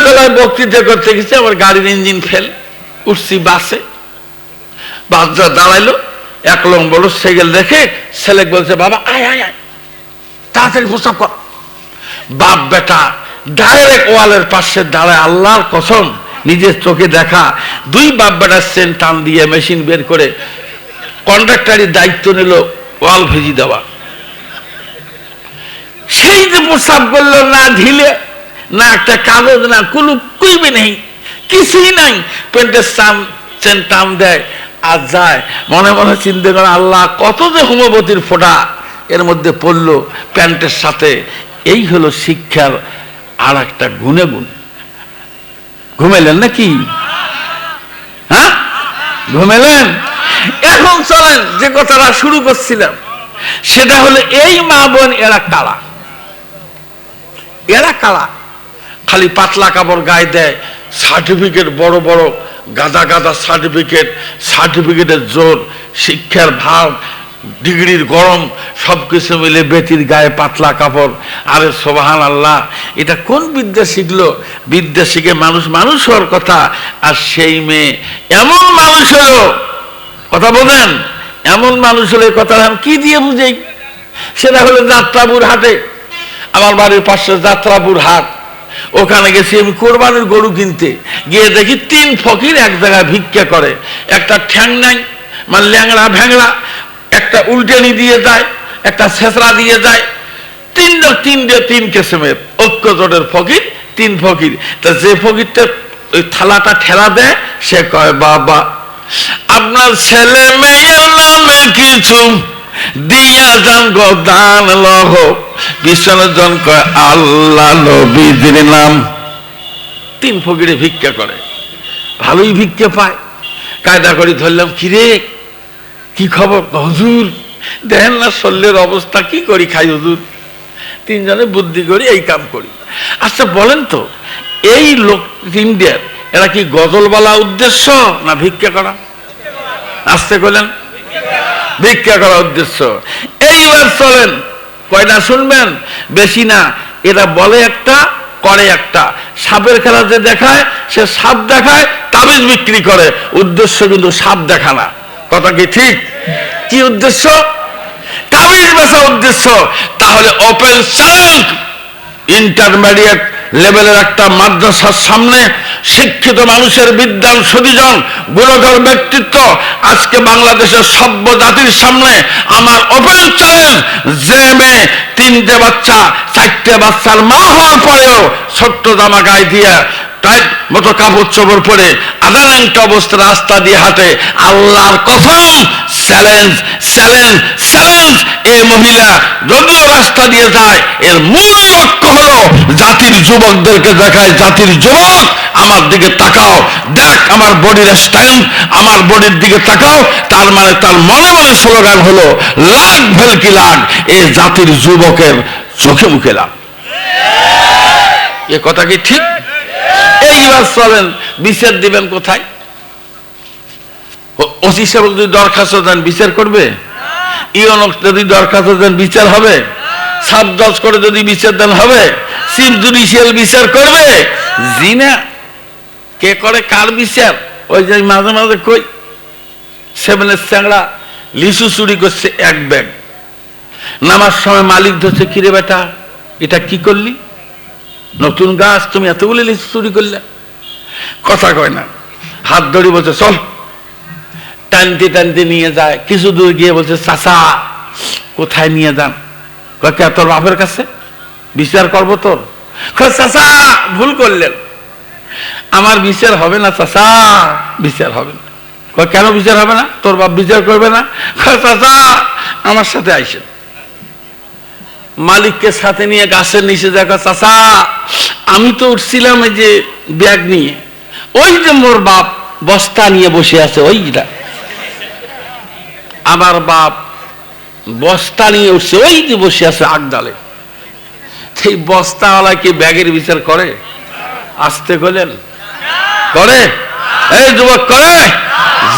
তলায় বক্তৃতা করতে গেছে, আমার গাড়ির ইঞ্জিন ফেল, উঠছি বাসে, বাসটা দাঁড়াইলো, 1 নম্বর সেগেল দেখে ছেলে বলছে, বাবা আয় আয় আয়, তাড়াতাড়ি প্রস্তাব কর। বাপ বেটা ডাইরেক্ট ওয়ালের পাশে দাঁড়ায়, আল্লাহর কসম নিজের চোখে দেখা, 2 বাপ বেটার সেন টান দিয়ে মেশিন বের করে কন্ট্রাক্টরের দায়িত্ব নিল ওয়াল ভেজি দেওয়া। সেই যে প্রস্তাব করলো, না ঢিলে, না একটা কাগজ, না কুলুপ, কুইবে নেই, কিছুই নাই, পেন্টের চেন টান দেয় আর যায়। মনে মনে চিন্তা করে, আল্লাহ কত যে হোমবতীর ফোঁটা এর মধ্যে পড়লো প্যান্টের সাথে। এই হলো শিক্ষার আর একটা গুণে গুণ। ঘুমাইলেন নাকি? হ্যাঁ, ঘুমাইলেন? এখন চলেন যে কথাটা শুরু করছিলাম, সেটা হলো এই মা বোন এরা কালা, এরা কালা, খালি পাতলা কাপড় গায়ে দেয়, সার্টিফিকেট বড় বড় গাদা গাদা সার্টিফিকেট, সার্টিফিকেটের জোর, শিক্ষার ভাব, ডিগ্রির গরম, সবকিছু মিলে বেটির গায়ে পাতলা কাপড়। আরে সুবহান আল্লাহ, এটা কোন বিদ্যা শিখলো? বিদ্যা শিখে মানুষ মানুষ হওয়ার কথা, আর সেই মেয়ে এমন মানুষ হলো, কথা বলেন, এমন মানুষ হলে কথা আমি কি দিয়ে বুঝাই? সেটা হলো যাত্রাপুর হাটে, আমার বাড়ির পাশে যাত্রাপুর হাট, ওখানে গেছি আমি কোরবানির গরু কিনতে গিয়ে দেখি 3 ফকির এক জায়গায় ভিক্ষা করে, একটা ঠ্যাং নাই, মানে ল্যাংড়া ভ্যাংড়া, একটা উল্টেনি দিয়ে যায়, একটা ছেঁচড়া দিয়ে যায়, 3 কিসমের ঐক্য জোটের ফকির, 3 ফকির। তা যে ফকিরটা ওই থালাটা ঠেলা দেয়, সে কয়, বাবা আপনার ছেলে মেয়ের নামে কিছু দিয়া যান গো দান লহ। বিশ্বজন কয়, আল্লাহ নবীর নাম। 3 ফকিরে ভিক্ষা করে, ভালোই ভিক্ষা পায়। কায়দা করে ধরলাম, কিরে কি খবর? হুজুর দেখেন না শরীরের অবস্থা, কি করি খাই হুজুর? 3 জনে বুদ্ধি করি, এই কাম করি। আচ্ছা বলেন তো, এই লোক 3 এরা কি গজল বলা উদ্দেশ্য না ভিক্ষা করা? আসতে করলেন, ভিক্ষা করা উদ্দেশ্য। এইবার চলেন, কয়টা শুনবেন? বেশি না। এরা বলে একটা, করে একটা। সাপের খেলা যে দেখায়, সে সাপ দেখায়, তাবিজ বিক্রি করে, উদ্দেশ্য কিন্তু সাপ দেখা না। কথা কি ঠিক? কি উদ্দেশ্য? তাবিজ বেচা উদ্দেশ্য। তাহলে ওপেন চ্যালেঞ্জ, ইন্টারমিডিয়েট লেভেলের একটা মাদ্রাসার সামনে শিক্ষিত মানুষের বিদ্যান সতীজন গুণধর ব্যক্তিত্ব, আজকে বাংলাদেশের সভ্য জাতির সামনে আমার ওপেন চ্যালেঞ্জ, যে মেয়ে 3টে বাচ্চা 4টে বাচ্চার মা হওয়ার পরেও ছোট্ট জামা গায়ে দিয়ে টাইট মতো কাপড় চোপড় পরে আদালাংটা অবস্থা রাস্তা দিয়ে হাঁটে, আল্লাহর কসম চ্যালেঞ্জ চ্যালেঞ্জ চ্যালেঞ্জ, এই মহিলা যদিও রাস্তা দিয়ে যায়, এর মূল লক্ষ্য হলো জাতির যুবকদেরকে দেখায়, জাতির যুবক আমার দিকে তাকাও, দেখ আমার বডির স্ট্রেংথ, আমার বডির দিকে তাকাও। তার মানে তার মনে মনে স্লোগান হলো, লাগ ভেলকি লাগ, এই জাতির যুবকের চোখে মুখে লাগ। এ কথা কি ঠিক? এইবার চলেন, বিচার দিবেন কোথায়? ওসি সাহেব যদি দরখাস্ত দেন, বিচার করবে? ইউনক যদি দরখাস্ত দেন, বিচার হবে? সাব জজ করে যদি বিচার দেন, হবে? চিফ জুডিশিয়াল বিচার করবে? জিনা কে করে, কার বিচার? ওই যে মাঝে মাঝে কই 7-এর চ্যাংড়া লিচু চুরি করছে 1 ব্যাগ, নামার সময় মালিক ধরছে, কিরে বেটা এটা কি করলি? নতুন গাছ, তুমি এতগুলো লিচু চুরি করলে? কথা কয় না, হাত ধরে বলছে চল, টানতে টানতে নিয়ে যায়। কিছু দূর গিয়ে বলছে, চাচা কোথায় নিয়ে যান? কে? তোর বাপের কাছে, বিচার করবো তোর। চাচা ভুল করলেন, আমার বিচার হবে না চাচা, বিচার হবে না। কেন বিচার হবে না? তোর বাপ বিচার করবে না? চাচা আমার সাথে আইসেন। মালিককে সাথে নিয়ে গাছের নিচে দেখো, চাচা আমি তো উঠছিলাম এই যে ব্যাগ নিয়ে, ওই যে মোর বাপ বস্তা নিয়ে বসে আছে, ওইটা আমার বাপ বস্তা নিয়ে উঠছে, ওই যে বসে আছে আগডালে। সেই বস্তাওয়ালা কি ব্যাগের বিচার করে? আসতে গেলেন করে? এই যুবক করে?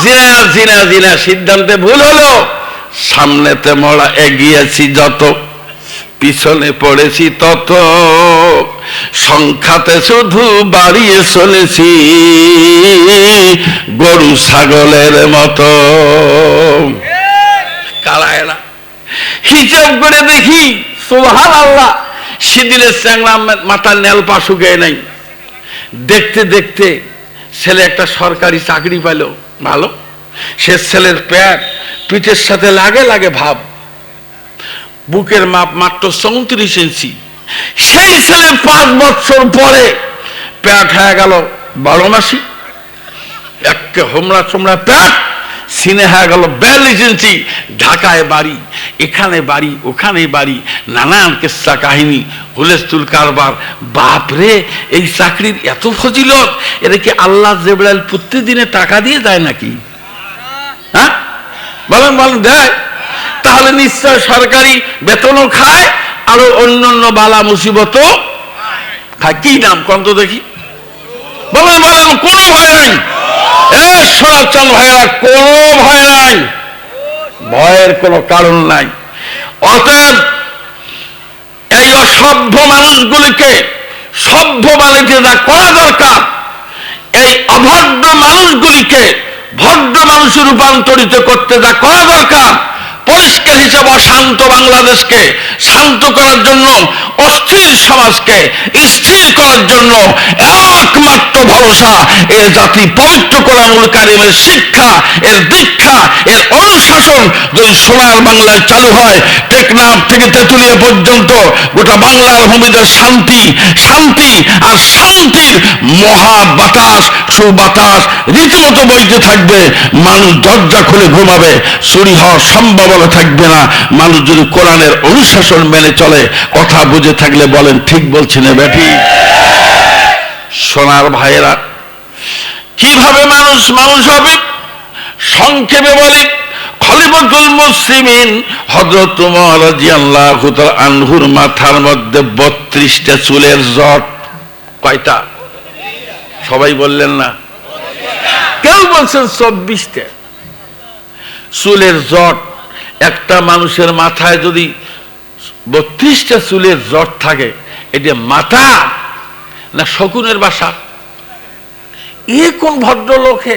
জিনা জিনা জিনা, সিদ্ধান্তে ভুল হলো। সামনেতে মোড়া এগিয়েছি যত, পিছনে পড়েছি তত, সংখ্যাতে শুধু বাড়িয়ে চলেছি গরু ছাগলের মতো। কারা এরা? হিসাব করে দেখি সুবহানাল্লাহ, সিদিলের চ্যাংড়া মাথার নেলপা শুকিয়ে নাই। দেখতে দেখতে ছেলে একটা সরকারি চাকরি পেল, ভালো। সে ছেলের পেট পিঠের সাথে লাগে লাগে ভাব, বুকের মাপ মাত্র 34 ইঞ্চি। সেই ছেলে 5 বছর পরে পেট হয়ে গেল 12 মাসি, একে হোমরা চোমরা পেট, সিনে হয়ে গেল 42 ইঞ্চি। ঢাকায় বাড়ি, এখানে বাড়ি, ওখানে বাড়ি, নানান কিস্সা কাহিনী, হুলেস্তুল কারবার। বাপরে, এই চাকরির এত ফজিলত! এটা কি আল্লাহ জিবরাইল প্রতিদিনে টাকা দিয়ে দেয় নাকি? হ্যাঁ বলেন বলেন, দেয়? তাহলে নিশ্চয় সরকারি বেতনও খায়, আরো অন্যান্য বালা মুসিবতও খায়। কি নাম কন্ত দেখি? বলেন বলেন, কোনো ভয় নাই। শোনাচ্ছেন ভাইরা, কোনো ভয় নাই, ভয়ের কোনো কারণ নাই। অতএব এই অসভ্য মানুষগুলিকে সভ্য বানাইতে যা করা দরকার, এই অভদ্র মানুষগুলিকে ভদ্র মানুষে রূপান্তরিত করতে যা করা দরকার, পরিষ্কার হিসাবে অশান্ত বাংলাদেশকে শান্ত করার জন্য, অস্থির সমাজকে স্থির করার জন্য একমাত্র ভরসা এ জাতি পবিত্র কোরআনুল কারীমের শিক্ষা, এর দীক্ষা, এর অনুশাসন যদি সোনার বাংলায় চালু হয়, টেকনাফ থেকে তেঁতুলিয়া পর্যন্ত গোটা বাংলার ভূমিতে শান্তি, শান্তি আর শান্তির মহা বাতাস, সুবাতাস রীতিমতো বইতে থাকবে। মানুষ দরজা খুলে ঘুমাবে, চুরি হওয়ার সম্ভাবনা থাকবে না। মানুষ যদি কোরআনের অনুশাসন মেনে চলে। কথা বুঝে থাকলে বলেন ঠিক বলছি না বেটি? সোনার ভাইয়েরা, কিভাবে মানুষ মানুষ হবে? সংক্ষেপে বলি, খলিফাতুল মুসলিমিন হযরত ওমর রাদিয়াল্লাহু তাআলা আনহুর মাথার মধ্যে 32টা চুলের জট। কয়টা? সবাই বললেন না, কেউ বলছেন 24টা চুলের জট। একটা মানুষের মাথায় যদি 32টা চুলের জট থাকে, এটা মাথা না শকুনের বাসা? এ কোন ভদ্রলোকে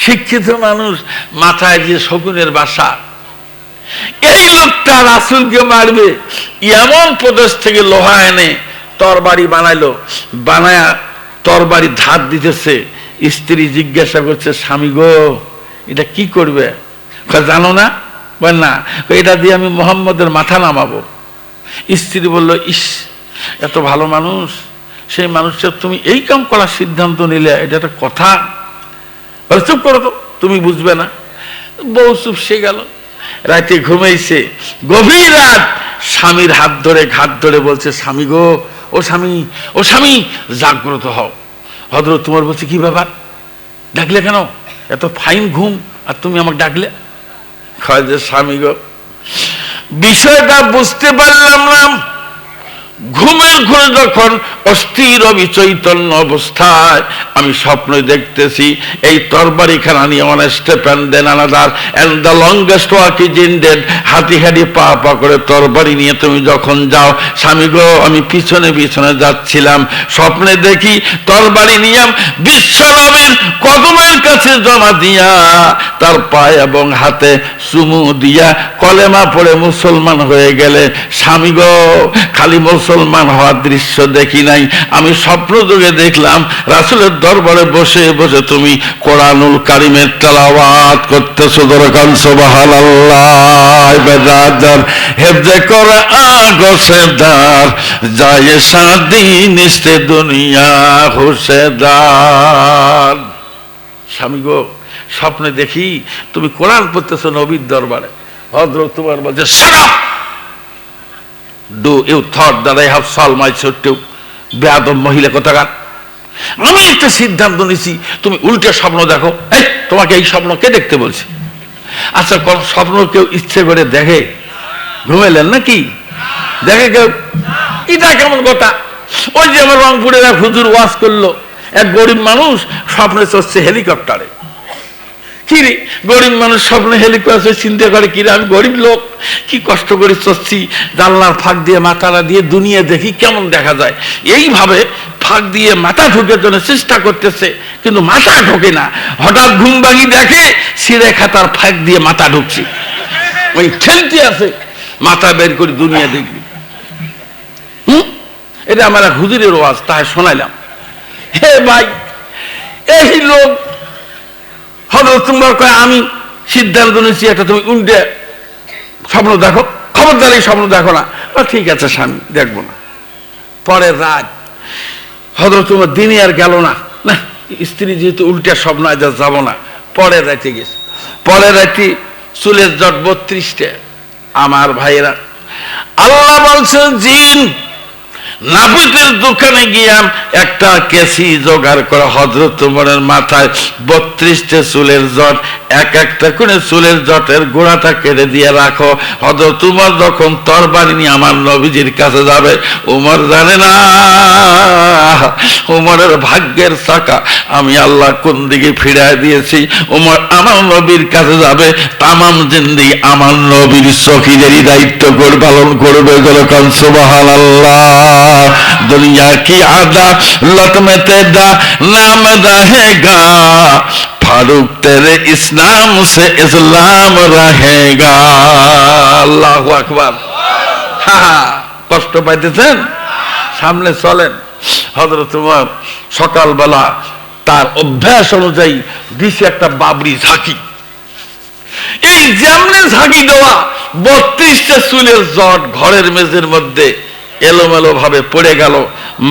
শিক্ষিত মানুষ মাথায় যে শকুনের বাসা? এই লোকটা রাসূলকে মারবে, এমন প্রদেশ থেকে লোহা এনে তরবারি বানাইলো, বানায়া তরবারি ধার দিতেছে। স্ত্রী জিজ্ঞাসা করছে, স্বামী গো, এটা কি করবে? জানো না? বল না, এটা দিয়ে আমি মুহাম্মদের মাথা নামাবো। স্ত্রী বলল, ইস, এত ভালো মানুষ, সেই মানুষটা তুমি এই কাম করার সিদ্ধান্ত নিলে, এটা একটা কথা? চুপ করো তো, তুমি বুঝবে না। বউ চুপসে গেল, রাতে ঘুমাইছে, গভীর রাত স্বামীর হাত ধরে ঘাট ধরে বলছে, স্বামী গো, ও স্বামী, ও স্বামী, জাগ্রত হও। হযরত ওমর বলছে, কি ব্যাপার, ডাকলে কেন? এত ফাইন ঘুম আর তুমি আমাকে ডাকলে? কয় যে, স্বামী গো, বিষয়টা বুঝতে পারলাম না। ঘুমের ঘরে যখন অস্থির অবিচৈতন্য অবস্থায় আমি স্বপ্ন দেখতেছি, এই তরবারি খানা নিয়ে one step and then another and the longest walk is ended, হাঁটি হাঁটি পা পা করে তরবারি নিয়ে তুমি যখন যাও। স্বামী গো, আমি পিছনে পিছনে যাচ্ছিলাম, স্বপ্নে দেখি তরবারি নিয়ে বিশ্বনবীর কদমের কাছে জমা দিয়া, তার পায়ে এবং হাতে চুমু দিয়া কলেমা পড়ে মুসলমান হয়ে গেলে। স্বামী গো, খালি মুসলমান হওয়ার দৃশ্য দেখি নাই, আমি স্বপ্ন যোগে দেখলাম রাসূলের দরবারে বসে বসে তুমি কোরআনুল কারীমের তেলাওয়াত করতেছো। দরকার সুবহানাল্লাহ। বেদাদার হেফজে কোরআন গোসেদার যায় শাদি নিস্তে দুনিয়া হুসেদার। স্বামী গো, স্বপ্নে দেখি তুমি কোরআন পড়তেছো নবীর দরবারে। হযরত ওমর বলছে, shut up! Do you thought that I have solved my issue? বেয়াদব মহিলা কোথাকার। আমি একটা সিদ্ধান্ত নিছি, তুমি উল্টে স্বপ্ন দেখো। এই, তোমাকে এই স্বপ্ন কে দেখতে বলছে? আচ্ছা, কোন স্বপ্ন কেউ ইচ্ছে করে দেখে? ঘুমাইলেন নাকি? দেখে কেউ? এটা কেমন কথা? ওই যে আমার রংপুরের এক হুজুর ওয়াজ করলো, এক গরিব মানুষ স্বপ্নে চড়ছে হেলিকপ্টারে। কিরে গরিব মানুষ স্বপ্নে হেলিকপ্টার চিন্তা করে কিরে আমি গরিব লোক কি কষ্ট করে চলছি, জানলার ফাঁক দিয়ে মাথাটা দিয়ে দুনিয়া দেখি কেমন দেখা যায়, এইভাবে ফাঁক দিয়ে মাথা ঢোকার জন্য চেষ্টা করতেছে কিন্তু মাথা ঢোকে না। হঠাৎ ঘুম ভাঙি দেখে সিরে খাতার ফাঁক দিয়ে মাথা ঢুকছে, ওই ঠেলতে আছে মাথা বের করে দুনিয়া দেখবি। এটা আমার এক হুজুরের ওয়াজ, তাই শোনাইলাম। হে ভাই, এই লোক হযরত উমর কয় আমি সিদ্ধান্ত নিয়েছি একটা তুমি উল্টে স্বপ্ন দেখো, খবরদার এই স্বপ্ন দেখো না। ঠিক আছে স্বামী, দেখবো না। পরের রাত হযরত উমর দিনে আর গেল না, না স্ত্রী যেহেতু উল্টে স্বপ্ন আজ যাবো না, পরের রাতে গেছে। পরের রাতে চুলের জট 32টা। আমার ভাইয়েরা, আল্লাহ বলছেন জিন নাপিতের দোকানে গিয়া একটা কেসি জোগাড় করে হযরত উমরের মাথায় 32টা চুলের জট, এক একটা করে চুলের জটের গোড়াটা কেটে দিয়ে রাখো। হযরত উমর যখন তরবারি নিয়ে আমার নবীজির কাছে যাবে, উমর জানে না উমরের ভাগ্যের চাকা আমি আল্লাহ কোন দিকে ফিরায় দিয়েছি। উমর আমার নবীর কাছে যাবে, তামাম জিন্দেগি আমার নবীর সখীদেরই দায়িত্ব করে পালন করবে। যখন সুবহানাল্লাহ, दुनिया की अदालत में तेरा नाम रहेगा, फारूक तेरे इस्लाम से इस्लाम रहेगा। আল্লাহু আকবার। কষ্ট পাইতেছেন? সামনে চলেন। হযরত উমর সকালবেলা তার অভ্যাস অনুযায়ী দিছে একটা বাবরি ঝাঁকি। এই যেমনে ঝাঁকি দেওয়া 32টা চুলের জট ঘরের মেঝের মধ্যে এলোমেলো ভাবে পড়ে গেল,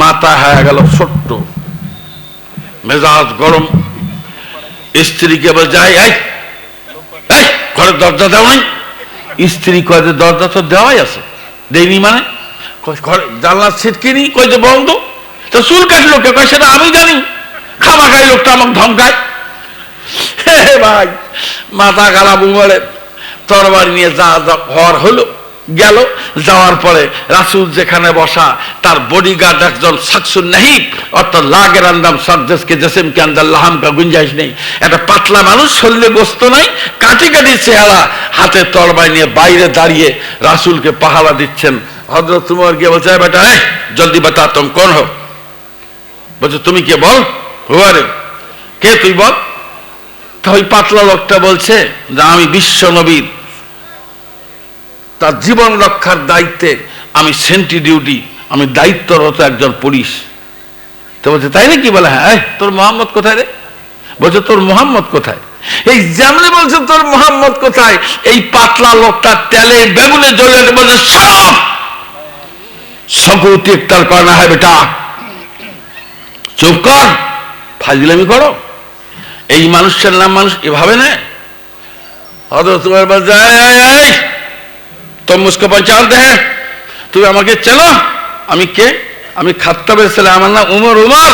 মাথা হয়ে গেল ছোট্ট, মেজাজ গরম। স্ত্রীকে বলে যাই ঘরের দরজা দেওয়া নাই। স্ত্রী কয় যে দরজা তো দেওয়াই আছে। দেয়নি মানে? ঘরে জানলার ছিটকিনি কই যে বন্ধ। তো চুল কাটলো কে? কয় সেটা আমি জানি, খামাখাই লোকটা আমাকে ধমকায়। হে ভাই, মাথা খারাপ। উমরের তরবারি নিয়ে যা হওয়ার হলো গেল। যাওয়ার পরে রাসূল যেখানে বসা, তার বডিগার্ড একজন শাকসুন নাহিব, অর্থাৎ লাগের আন্দাম সাদ্দেসকে জেসিম কে আন্দার লাহাম কা গুঞ্জাইশ নেই, একটা পাতলা মানুষ, শরীরে গোস্ত নাই, কাটি কাটি চেহারা, হাতে তরবারি নিয়ে বাইরে দাঁড়িয়ে রাসূলকে পাহারা দিচ্ছেন। হযরত উমর গিয়ে বলছে, বেটা জলদি বাতা তুম কোন হো? বলছে তুমি কে? বল হুয়ারে, কে তুই বল। তো ওই পাতলা লোকটা বলছে যে আমি বিশ্ব নবীর তার জীবন রক্ষার দায়িত্বে আমি সেন্ট্রি ডিউটি, আমি দায়িত্বরত একজন পুলিশ। তো বলছে তাই নাকি? বলে হ্যাঁ। তোর মোহাম্মদ কোথায় রে? বলছে তোর মোহাম্মদ কোথায়? এই যেমনি বলছে তোর মোহাম্মদ কোথায়, এই পাতলা লোকটা তেলে বেগুনে জ্বলে বলছে সব সকুতি ইফতার কর না হয় বেটা, চুপ কর, ফাজলামি করো। এই মানুষটার নাম মানুষ এভাবে নেয়? হযরত উমর বলছে तुम मुझको पहचानते हैं? तुम আমাকে চেনো? আমি কে? আমি খাত্তাবের ছেলে, আমার নাম উমর। উমর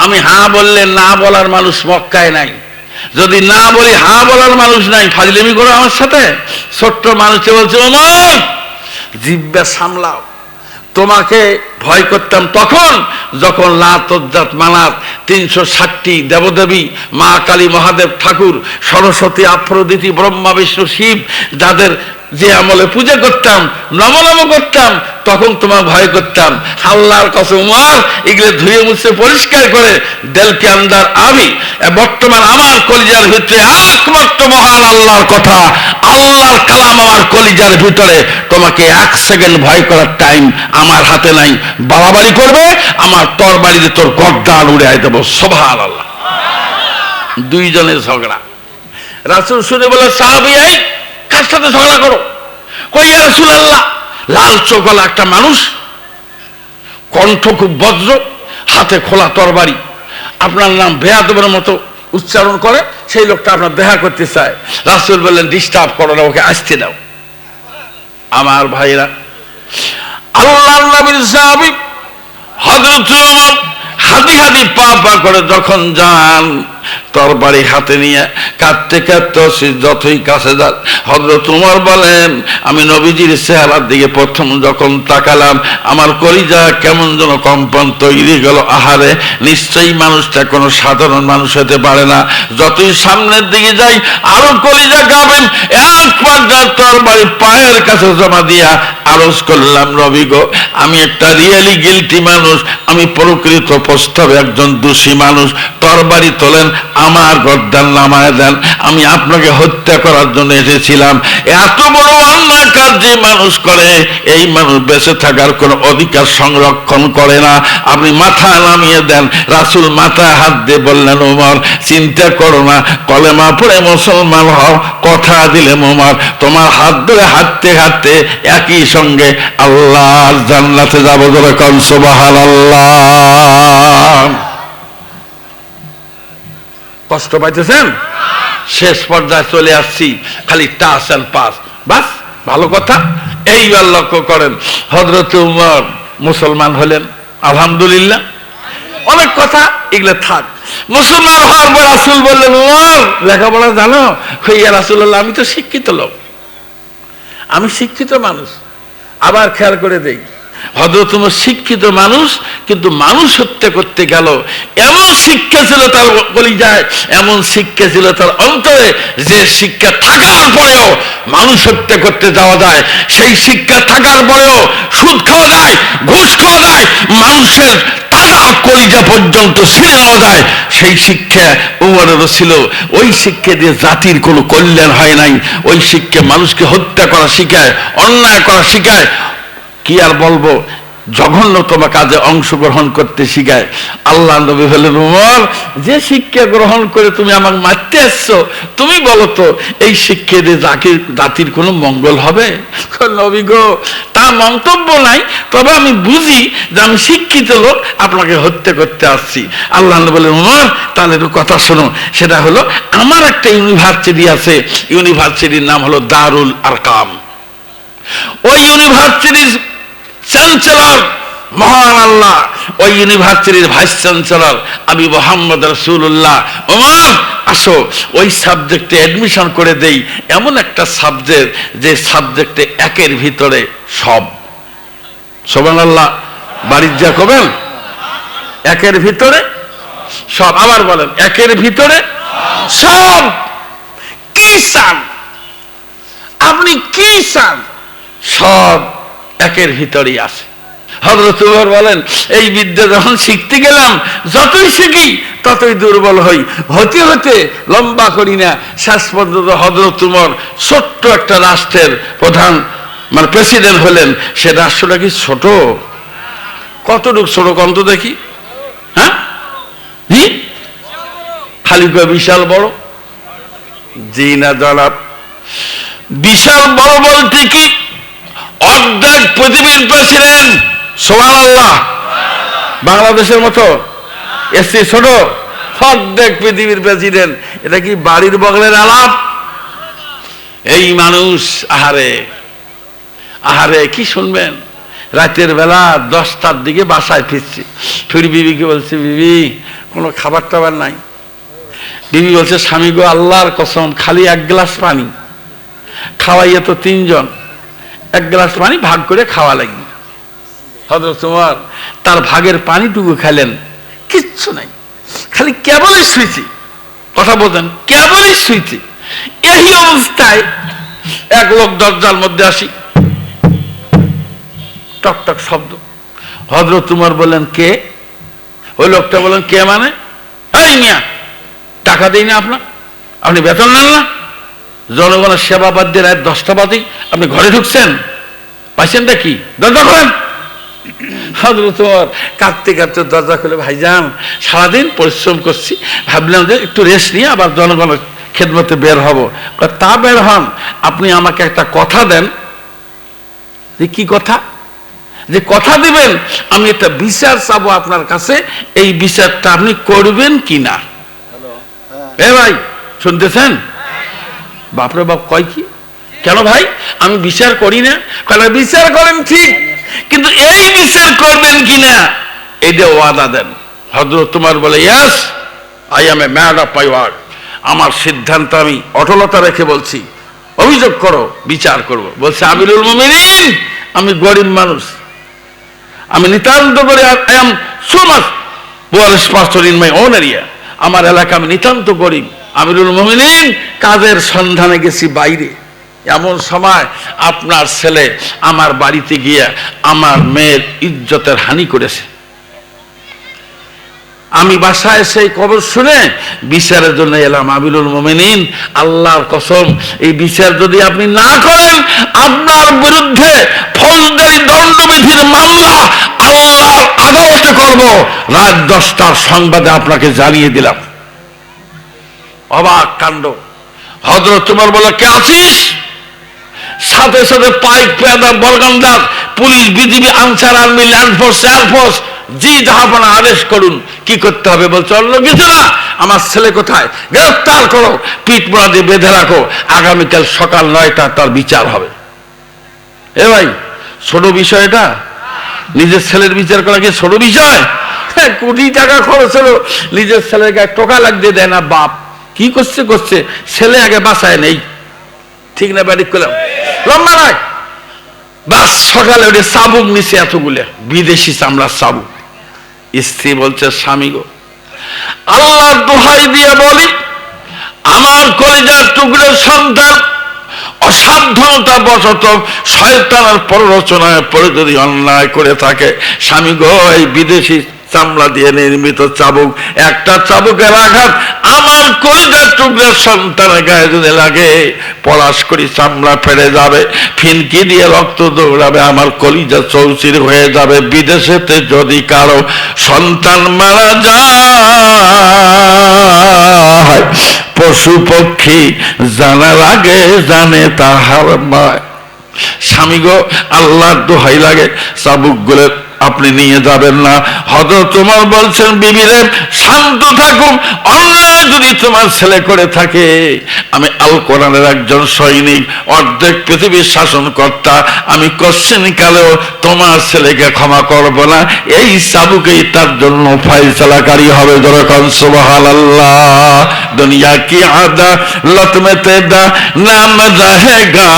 আমি হ্যাঁ বললে না বলার মানুষ মক্কায় নাই, যদি না বলি হ্যাঁ বলার মানুষ নাই। ফাজলামি করো আমার সাথে? ছোট্ট মানুষে বলছে উমর জিহ্বা সামলাও। তোমাকে ভয় করতাম তখন যখন লাত জাত মানাত 360টি দেবদেবী, মা কালী, মহাদেব, ঠাকুর, সরস্বতী, আফ্রোদিতি, ব্রহ্মা, বিষ্ণু, শিব, যাদের যে আমলে পূজা করতাম, নমনম করতাম, তখন তোমার ভয় করতাম। আল্লাহর কসম উমর এগুলো ধুয়ে মুছে পরিষ্কার করে দেলকে আন্দার আমি বর্তমান আমার কলিজার ভিতরে একমাত্র মহান আল্লাহর কথা, আল্লাহর কালাম আমার কলিজার ভিতরে। তোমাকে 1 সেকেন্ড ভয় করার টাইম আমার হাতে নাই। বাড়াবাড়ি করবে আমার তরবারিতে তোর গর্দান উড়াই দেবো। সুবহানাল্লাহ। দুইজনের ঝগড়া। রাসূল শুনে বলে সাহাবী এই কার সাথে ঝগড়া করো? কই ইয়া রাসূলুল্লাহ, লাল চোখওয়ালা একটা মানুষ, কণ্ঠ খুব বজ্র, হাতে খোলা তরবারি, আপনার নাম বেয়াদবের মতো উচ্চারণ করে, সেই লোকটা আপনার দেখা করতে চায়। রাসূল বললেন ডিস্টার্ব করো না, ওকে আসতে দাও। আমার ভাইরা, আল্লাহর নবীর সাহাবী হযরত উমর হাঁটি হাঁটি পা পা করে যখন যান, তরবারি হাতে নিয়ে কাঁদতে কাঁদতে যতই কাছে যান, হযরত ওমর বলেন আমি নবীজির চেহারার দিকে প্রথম যখন তাকালাম আমার কলিজা কেমন যেন কম্পন তৈরি গেল। আহারে, নিশ্চয়ই মানুষটা কোনো সাধারণ মানুষ হতে পারে না। যতই সামনের দিকে যাই আরো কলিজা কাঁপেন। এক পাঁচটা তরবারি পায়ের কাছে জমা দিয়া আরজ করলাম, নবী গো, আমি একটা রিয়েলি গিলটি মানুষ, আমি প্রকৃত প্রস্তাবে একজন দোষী মানুষ। তরবারি তোলেন, আমার গর্দান নামায় দেন, আমি আপনাকে হত্যা করার জন্য এসেছিলাম। এত বড় অন্যায় কাজ যে মানুষ করে, এই মানুষ বেঁচে থাকার কোনো অধিকার সংরক্ষণ করে না, আপনি মাথা নামিয়ে দেন। রাসূল মাথায় হাত দিয়ে বললেন, ওমর চিন্তা করো না, কলেমা পড়ে মুসলমান হও, কথা দিলে ওমর তোমার হাত ধরে হাঁটতে হাঁটতে একই সঙ্গে আল্লাহর জান্নাতে যাব। যেরকম সুবহানাল্লাহ। কষ্ট পাইতেছেন? শেষ পর্যায়ে চলে আসছি, খালি টাচ অ্যান্ড পাস, বাস, ভালো কথা। এইবার লক্ষ্য করেন, হযরত উমর মুসলমান হলেন, আলহামদুলিল্লাহ। অনেক কথা এগুলো থাক। মুসলমান হওয়ার পর রাসূল বললেন, উমর লেখাপড়া জানো? ইয়া রাসূলুল্লাহ, আমি তো শিক্ষিত লোক, আমি শিক্ষিত মানুষ। আবার খেয়াল করে দেই, হযরত উমর শিক্ষিত মানুষ, কিন্তু মানুষ হত্যা করতে গেল। এমন শিক্ষা ছিল তার কলিজায়, এমন শিক্ষা ছিল তার অন্তরে, যে শিক্ষা থাকার পরেও মানুষ হত্যা করতে যাওয়া যায়, সেই শিক্ষা থাকার পরেও সুদ খাওয়া যায়, ঘুষ খাওয়া যায়, মানুষের তাজা কলিজা পর্যন্ত ছিঁড়ে নেওয়া যায়, সেই শিক্ষা উমরেরও ছিল। ওই শিক্ষা দিয়ে জাতির কোনো কল্যাণ হয় নাই। ওই শিক্ষা মানুষকে হত্যা করা শিখায়, অন্যায় করা শিখায়। কি আর বলবো, জঘন্যতম কাজে অংশগ্রহণ করতে শিখায়। আল্লাহ নবী বললেন, উমর যে শিক্ষা গ্রহণ করে তুমি আমাকে মারতে আসছো, তুমি বলো তো এই শিক্ষা দিয়ে জাতির কোনো মঙ্গল হবে? নবী গো, তা মন্তব্য নাই, তবে আমি বুঝি যে আমি শিক্ষিত লোক, আপনাকে হত্যা করতে আসছি। আল্লাহ নবী বললেন, উমর তাহলে একটু কথা শোনো। সেটা হলো, আমার একটা ইউনিভার্সিটি আছে, ইউনিভার্সিটির নাম হলো দারুল আরকাম। ওই ইউনিভার্সিটির চ্যান্সেলর মহান আল্লাহ, ওই ইউনিভার্সিটির ভাইস চ্যান্সেলর আমি মুহাম্মদ রাসূলুল্লাহ। ওমর আসো, ওই সাবজেক্টে অ্যাডমিশন করে দেই। এমন একটা সাবজেক্ট, যে সাবজেক্টে একের ভিতরে সব। সুবহানাল্লাহ, বাড়ির যা কবেন, একের ভিতরে সব। আবার বলেন, একের ভিতরে সব। কি চান আপনি, কি চান? সব একের ভিতরেই আছে। হযরত ওমর বলেন, এই বিদ্যা যখন শিখতে গেলাম, যতই শিখি ততই দুর্বল হই, হতে হতে লম্বা করি না। শেষ পর্যন্ত হযরত ওমর ছোট্ট একটা রাষ্ট্রের প্রধান, মানে প্রেসিডেন্ট হলেন। সে রাষ্ট্রটা কি ছোট? কতটুকু ছোট কন্ত দেখি? হ্যাঁ, খালি কয় বিশাল বড়? জি না জনাব, বিশাল বড় বলতে কি অর্ধেক পৃথিবীর প্রেসিডেন্ট। সুবহানাল্লাহ। বাংলাদেশের মতো এসি ছোট, অর্ধেক পৃথিবীর প্রেসিডেন্ট। এটা কি বাড়ির বগলের আলাপ? এই মানুষ, আহারে আহারে, কি শুনবেন? রাতের বেলা 10টার দিকে বাসায় ফিরছি, ফির বিবিকে বলছি, বিবি কোনো খাবার টাবার নাই। বিবি বলছে, স্বামী গো, আল্লাহর কসম, খালি এক গ্লাস পানি খাওয়াইয়া তো 3 জন, এক গ্লাস পানি ভাগ করে খাওয়া লাগবে। হযরত ওমর তার ভাগের পানিটুকু খেলেন, কিচ্ছু নাই, খালি কেবলই শুয়েছি। কথা বলতেন, কেবলই শুয়েছি। এই অবস্থায় এক লোক দরজার মধ্যে আসি, টক টক শব্দ। হযরত ওমর বললেন, কে? ওই লোকটা বললেন, কে মানে? এই মিয়া, টাকা দেই না আপনার, আপনি বেতন নেন না, জনগণের সেবা বাদ দিয়ে রাত 10টা বাজে আপনি ঘরে ঢুকছেন, পাইছেনটা কি? দরজা খোলেন। হযরত ওমর কাঁদতে কাঁদতে দরজা খুলে, ভাইজান সারাদিন পরিশ্রম করছি, ভাবলাম যে একটু রেস্ট নিয়ে আবার জনগণের খেদমতে বের হব। তা বের হন, আপনি আমাকে একটা কথা দেন। যে কি কথা? যে কথা দিবেন, আমি একটা বিচার চাবো আপনার কাছে, এই বিচারটা আপনি করবেন কিনা। এ ভাই শুনতেছেন? বাপরে বাপ, কয় কি? কেন ভাই, আমি বিচার করি না? কেন বিচার করেন ঠিক, কিন্তু এই বিচার করবেন কিনা এটা ওয়াদা দেন। হযরত ওমর বলে, yes, I am a man of my word. আমার সিদ্ধান্ত আমি অটলতা রেখে বলছি, অভিযোগ করো, বিচার করব। বলছে আমিরুল মুমিনিন, আমি গরিব মানুষ, আমি নিতান্ত করে I am so much poorest person in my own area, আমার এলাকা আমি নিতান্ত গরিব। আমিরুল মুমিনিন, কাজের সন্ধানে গেছি বাইরে, এমন সময় আপনার ছেলে আমার বাড়িতে গিয়ে আমার মেয়ের ইজ্জতের হানি করেছে। আমি বাসায় সেই খবর শুনে বিচারের জন্য এলাম। আমিরুল মুমিনিন, আল্লাহর কসম, এই বিচার যদি আপনি না করেন, আপনার বিরুদ্ধে ফৌজদারি দণ্ডবিধির মামলা আল্লাহর আদালতে করব। রাত 10টার সংবাদে আপনাকে জানিয়ে দিলাম। অবাক কাণ্ড। হযরত ওমর বলে, কে আছিস? সাথে সাথে পাইক, পেয়াদা, বলগান্দার, police, BGB, Ansar, army, land force, air force, জি জাহাপনা আদেশ করুন। কি করতে হবে? বলছে অন্য কিছু না, আমার ছেলে কোথায়? গ্রেফতার করো, পিঠ মোড়া দিয়ে বেঁধে রাখো, আগামীকাল সকাল 9টা তার বিচার হবে। এ ভাই, ছোট বিষয় এটা? নিজের ছেলের বিচার করা কি ছোট বিষয়? কোটি টাকা খরচ হলো, নিজের ছেলের গায়ে টোকা লাগিয়ে দেয় না বাপ। কি করছে করছে, ছেলে আগে বাসায় নেই। ঠিক না ব্যাটিক করলাম? লম্বা নয়। বাস সকালে ওটা চাবুক নিচে, এতগুলো বিদেশি চামড়ার চাবুক। স্ত্রী বলছে, স্বামী গো, আল্লাহর দোহাই দিয়ে বলি, আমার কলিজার টুকরো সন্তান অসাবধানতা বশত শয়তানের প্ররোচনায় পড়ে যদি অন্যায় করে থাকে, স্বামী গো, এই বিদেশি চামড়া দিয়ে নির্মিত চাবুক, একটা চাবুকের আঘাত আমার কলিজার টুকরো সন্তানের গায়ে যদি লাগে, পলাশ করি চামড়া ফেড়ে যাবে, ফিনকি দিয়ে রক্ত দৌড়াবে, আমার কলিজা চৌচির হয়ে যাবে। বিদেশেতে যদি কারো সন্তান মারা যায়, পশু পক্ষী জানার আগে জানে তাহার মায়। স্বামী গো, আল্লাহর দোহাই লাগে, চাবুক গুলো আপনি নিয়ে যাবেন না। হযরত ওমর বলছেন, বিবিরে শান্ত থাকুন, অন্যায় যদি তোমার ছেলে করে থাকে, আমি আল কোরআনের একজন সৈনিক, অর্ধেক পৃথিবীর শাসনকর্তা, আমি কোশ্চেনকালেও তোমার ছেলেকে ক্ষমা করব না। এই চাবুকেই তার জন্য ফয়সালাকারী হবে। যেরকম সুবহানাল্লাহ। দুনিয়া কি আদালত में तेरा नाम रहेगा,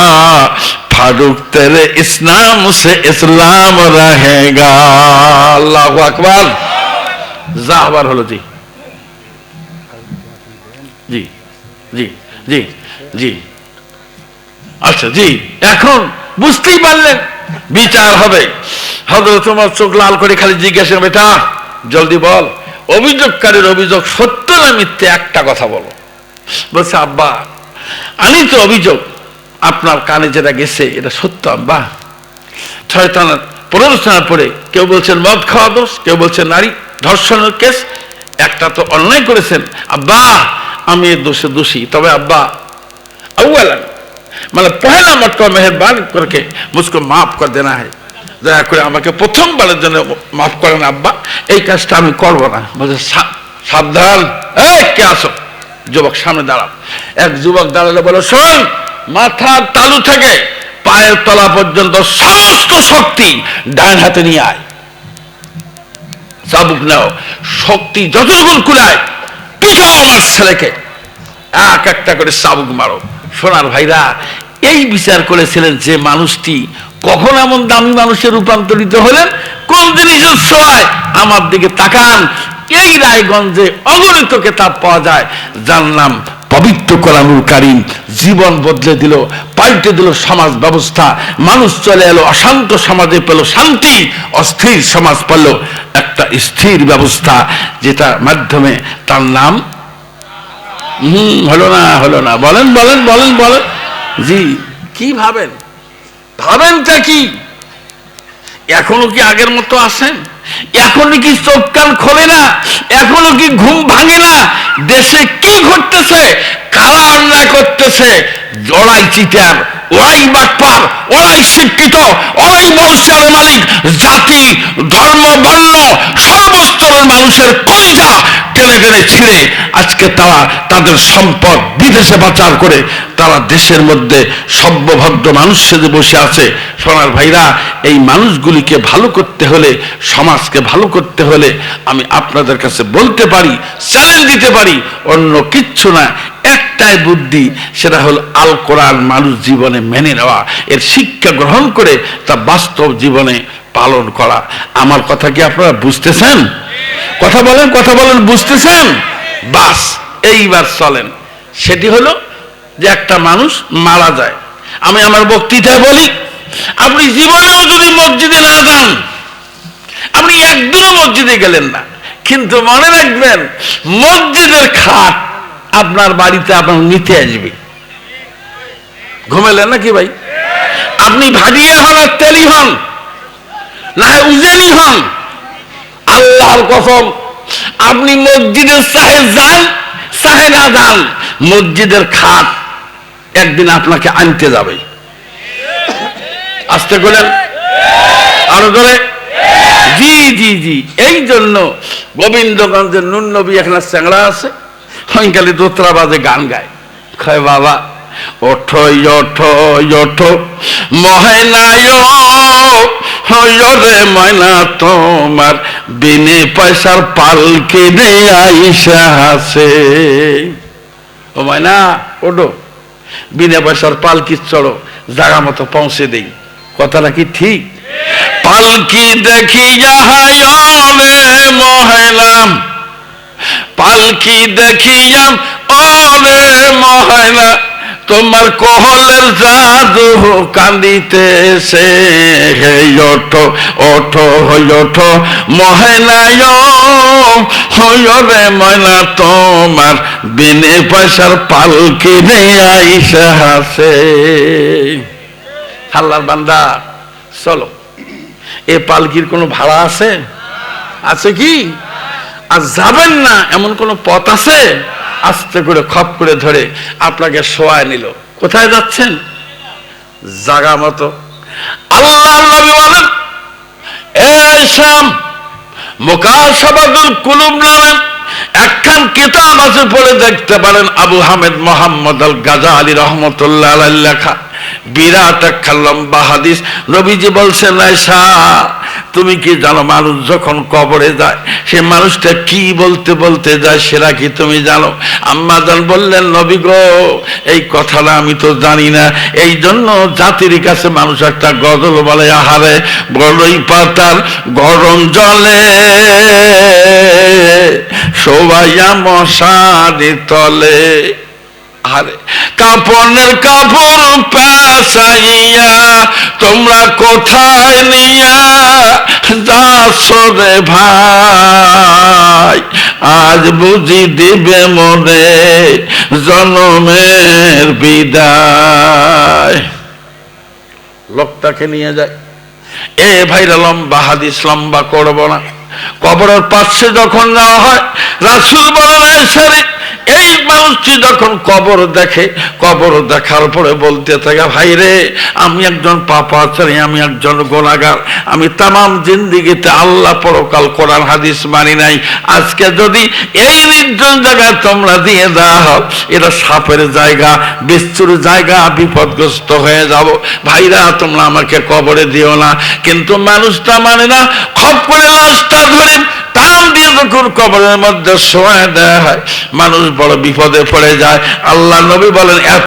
फारूक तेरे इस्लाम से इस्लाम रहेगा। अल्लाहु আকবার। যা আবার হলো। জি জি জি জি জি আচ্ছা, জি এখন বুঝতেই পারলেন বিচার হবে। হযরত ওমর চোখ লাল করে খালি জিজ্ঞাসা, বেটা জলদি বল, অভিযোগকারীর অভিযোগ সত্য না মিথ্যে, একটা কথা বলো। বলছে, আব্বা আমি তো অভিযোগ আপনার কানে যেটা গেছে এটা সত্য আব্বা। শয়তানের প্ররোচনার পরে কেউ বলছেন মদ খাওয়া দোষ, কেউ বলছেন নারী ধর্ষণের কেস, একটা তো অন্যায় করেছেন আব্বা, আমি এর দোষে দোষী। তবে আব্বা আউয়ালান মানে পহেলা মর্তবা মেহরবানি করকে মুঝকো মাফ করে দেনা হয়, দয়া করে আমাকে প্রথমবারের জন্য মাফ করেন আব্বা, এই কাজটা আমি করবো না। বলছে, সাবধান, এই কে আসো? যুবক সামনে দাঁড়াও। এক যুবক দাঁড়ালে বলো, শোন, মাথার তালু থেকে পায়ের তলা পর্যন্ত সমস্ত শক্তি ডান হাতে নিয়ে আয়, চাবুক নাও, শক্তি যতটুকু কুলায় পিটাও আমার ছেলেকে, এক একটা করে চাবুক মারো। সোনার ভাইরা, এই বিচার করেছিলেন যে মানুষটি কখন এমন দামি মানুষে রূপান্তরিত হলেন, কোন জিনিসের ছোঁয়ায়? আমার দিকে তাকান, এই রায়গঞ্জে অগণিত কিতাব পাওয়া যায় যার নাম পবিত্র কোরআনুল কারীম। জীবন বদলে দিল, পাল্টে দিল সমাজ ব্যবস্থা। মানুষ চলে এলো অশান্ত সমাজে, পেল শান্তি, অস্থির সমাজ পেল একটা স্থির ব্যবস্থা, যেটা মাধ্যমে তার নাম হলো না, হলো না। বলেন বলেন বলেন বলেন। জি, কি ভাবেন? ভাবেনটা কি? এখনো কি আগের মতো আছেন? এখনো কি চোখ কান খোলে না? এখনো কি ঘুম ভাঙে না? দেশে কি ঘটতেছে, কারা অন্যায় করতেছে, ওরাই চিটার, ওরাই বাটপার, ওরাই শিক্ষিত, ওরাই বর্ষার মালিক। জাতি, ধর্ম, বর্ণ, সর্বস্তরের মানুষের কলিজা টেনে টেনে ছিঁড়ে আজকে তারা তাদের সম্পদ বিদেশে পাচার করে তারা দেশের মধ্যে সভ্যভদ্র মানুষ সেজে বসে আছে। সোনার ভাইরা, এই মানুষগুলিকে ভালো করতে হলে, সমাজকে ভালো করতে হলে আমি আপনাদের কাছে বলতে পারি, চ্যালেঞ্জ দিতে পারি, অন্য কিচ্ছু না, একটাই বুদ্ধি, সেটা হল আল কোরআন মানুষ জীবনে মেনে নেওয়া, এর শিক্ষা গ্রহণ করে তা বাস্তব জীবনে পালন করা। আমার কথা কি আপনারা বুঝতেছেন? কথা বলেন, বুঝতেছেন? বাস, এইবার চলেন। সেটি হলো যে একটা মানুষ মারা যায়, আমি আমার বক্তৃতায় বলি, আপনি জীবনেও যদি মসজিদে না যান, আপনি একদিনও মসজিদে গেলেন না, কিন্তু মনে রাখবেন মসজিদের খাট আপনার বাড়িতে আপনার নিতে আসবে। ঘুমেলেন নাকি ভাই? আপনি ভাটিয়া হন আর তেলি হন না উজেনি হন, আল্লাহর কসম, আপনি মসজিদের চাহে যান চাহে না যান, মসজিদের খাট একদিন আপনাকে আনতে যাবে। আসতে করেন, আরো করে, জি জি জি। এই জন্য গোবিন্দগঞ্জের নুন নবী এখানে চ্যাংড়া আছে, ওইখানে দোতরা বাজে গান গায়, কয় বাবা ওঠো ওঠো ওঠো ময়নায় রে ময়না, তোমার বিনে পয়সার পালকি রে আইসা আছে। ও ময়না ওঠো, বিনে পয়সার পালকি চড়ো, জায়গা মতো পৌঁছে দেই। কথাটা কি ঠিক? পালকি দেখি যাহাই রে ময়না, পালকি দেখিয়াম ওরে ময়না, তোমার কোহলের জাদু কান্দিতেছে। হে ওঠো ওঠো ওঠো ময়নায় রে ময়না, তোমার বিনে পয়সার পালকি রে আইসা আছে। আল্লাহর বান্দা, চলো, এ পালকির কোনো ভাড়া আছে? আছে কি? আর যাবেন না এমন কোন পথ আছে? আস্তে করে খপ করে ধরে আপনাকে শোয়ায় নিল। কোথায় যাচ্ছেন? জাগা মতো। আল্লাহর নবী বলেন, এই শাম মুকাশাফাতুল কুলুব নামে একখান কিতাব আছে, পড়ে দেখতে পারেন। আবু হামেদ মোহাম্মদ আল গাজালি রহমতুল্লাহ আলাইহি লেখা, বিরাট একটা লম্বা হাদিস। নবীজি বলছেন, আয়েশা তুমি কি জানো মানুষ যখন কবরে যায় সে মানুষটা কি বলতে বলতে যায় সেটা কি তুমি জানো? আম্মা জান বললেন, নবী গো এই কথাটা আমি তো জানি না। এই জন্য জাতির কাছে মানুষ একটা গজল বলে, আহারে বড়ই পাতার গরম জলে শোভাইয়া মশারি তলে, আরে কাপড়ের কাপড় পেঁচাইয়া তোমরা কোথায় নিয়া যাচ্ছ রে ভাই, আজ বুঝি দিবে মনে জনমের বিদায়। লোকটাকে নিয়ে যায়। এ ভাইরা লম্বা হাদিস লম্বা করবো না। কবরের পাশে যখন নেওয়া হয়, রাসূল বলেন, আয়েশা এই মানুষটি যখন কবর দেখে, কবর দেখার পরে বলতে থাকে, ভাই রে আমি একজন পাপাচারী, আমি একজন গুনাহগার, আমি তামাম জিন্দেগিতে আল্লাহ পরকাল কোরআন হাদিস মানি নাই। আজকে যদি এই নির্জন জায়গায় তোমরা দিয়ে দেওয়া হয়, এটা সাপের জায়গা, বিচ্ছুর জায়গা, বিপদগ্রস্ত হয়ে যাব। ভাইরা তোমরা আমাকে কবরে দিও না। কিন্তু মানুষটা মানে না, খপ করে লাশটা ধরে টান দিয়ে যখন কবরের মধ্যে শোয়া দেওয়া হয়, মানুষ বড় বিপদে পড়ে যায়। আল্লাহ নবী বলেন,